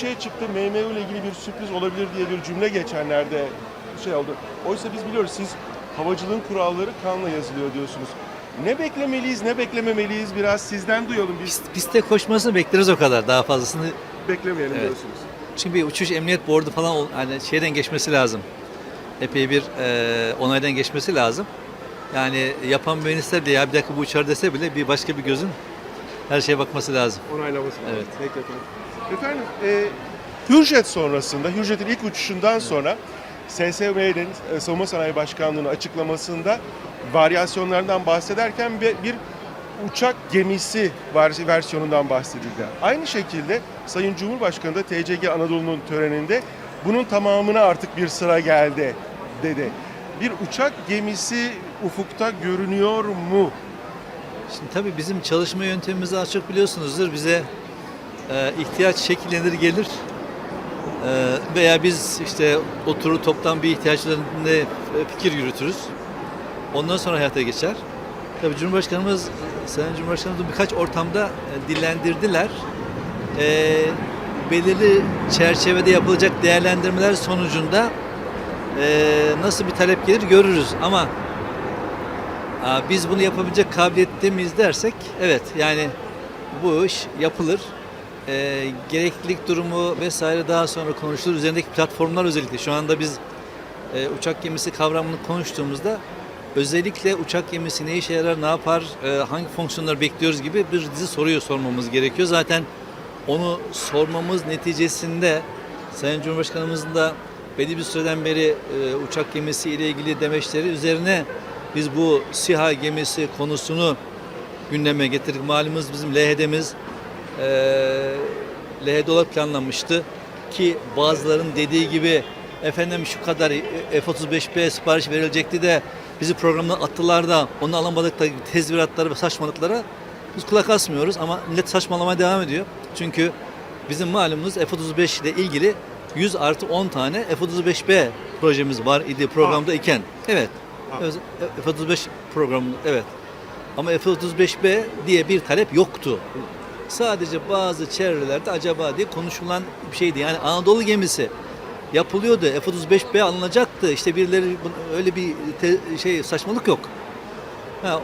şey çıktı, MMU ile ilgili bir sürpriz olabilir diye bir cümle geçenlerde şey oldu. Oysa biz biliyoruz siz havacılığın kuralları kanla yazılıyor diyorsunuz. Ne beklemeliyiz, ne beklememeliyiz biraz sizden duyalım. Biz Pistte koşmasını bekleriz o kadar. Daha fazlasını. beklemeyelim Evet. diyorsunuz. Çünkü bir uçuş emniyet boardu falan hani şeyden geçmesi lazım. Epey bir onaydan geçmesi lazım. Yani yapan mühendisler de ya bir dakika bu uçar dese bile bir başka bir gözün her şeye bakması lazım. Onaylaması lazım. Evet. Peki efendim. Efendim, Hürjet sonrasında, Hürjet'in ilk uçuşundan sonra SSM'nin Savunma Sanayi Başkanlığı'nın açıklamasında varyasyonlarından bahsederken bir uçak gemisi versiyonundan bahsedildi. Aynı şekilde Sayın Cumhurbaşkanı da TCG Anadolu'nun töreninde bunun tamamına artık bir sıra geldi dedi. Bir uçak gemisi ufukta görünüyor mu? Şimdi tabii bizim çalışma yöntemimizi az çok biliyorsunuzdur. Bize ihtiyaç şekillenir gelir. Veya biz işte oturur toptan bir ihtiyaçlarında fikir yürütürüz. Ondan sonra hayata geçer. Tabii Cumhurbaşkanımız, Sayın Cumhurbaşkanımız birkaç ortamda dillendirdiler. Belirli çerçevede yapılacak değerlendirmeler sonucunda nasıl bir talep gelir görürüz. Ama biz bunu yapabilecek kabiliyette miyiz dersek, evet yani bu iş yapılır. Gereklilik durumu vesaire daha sonra konuşulur. Üzerindeki platformlar özellikle şu anda biz uçak gemisi kavramını konuştuğumuzda özellikle uçak gemisi ne işe yarar, ne yapar, hangi fonksiyonları bekliyoruz gibi bir dizi soruyu sormamız gerekiyor. Zaten onu sormamız neticesinde Sayın Cumhurbaşkanımızın da belli bir süreden beri uçak gemisi ile ilgili demeçleri üzerine biz bu SİHA gemisi konusunu gündeme getirdik. Malumunuz bizim LHD'miz LHD olarak planlanmıştı ki bazıların dediği gibi efendim şu kadar F-35B sipariş verilecekti de bizi programdan attılar da onu alamadık da tezviratları ve saçmalıklara biz kulak asmıyoruz ama millet saçmalamaya devam ediyor. Çünkü bizim malumunuz F-35 ile ilgili 100+10 tane F-35B projemiz var idi programda iken. Evet. F-35 programı evet. Ama F-35B diye bir talep yoktu. Sadece bazı çevrelerde acaba diye konuşulan bir şeydi. Yani Anadolu gemisi yapılıyordu. F-35B alınacaktı. İşte birileri öyle bir saçmalık yok.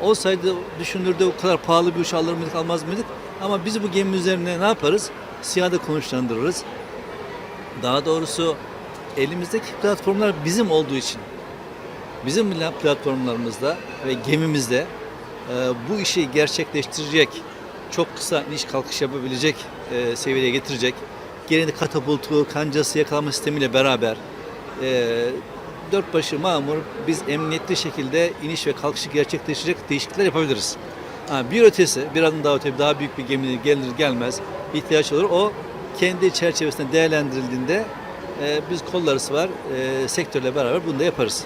Olsaydı düşünülürdü o kadar pahalı bir uçağı alır mıydık almaz mıydık? Ama biz bu gemi üzerine ne yaparız? SİHA'da konuşlandırırız. Daha doğrusu elimizdeki platformlar bizim olduğu için bizim platformlarımızda ve gemimizde bu işi gerçekleştirecek, çok kısa iniş kalkış yapabilecek seviyeye getirecek, geride katapultu, kancası yakalama sistemiyle beraber dört başı mamur biz emniyetli şekilde iniş ve kalkışı gerçekleştirecek değişiklikler yapabiliriz. Bir ötesi, bir adım daha öte, daha büyük bir gemi gelir gelmez ihtiyaç olur. O kendi çerçevesinde değerlendirildiğinde biz kollarısı var, sektörle beraber bunu da yaparız.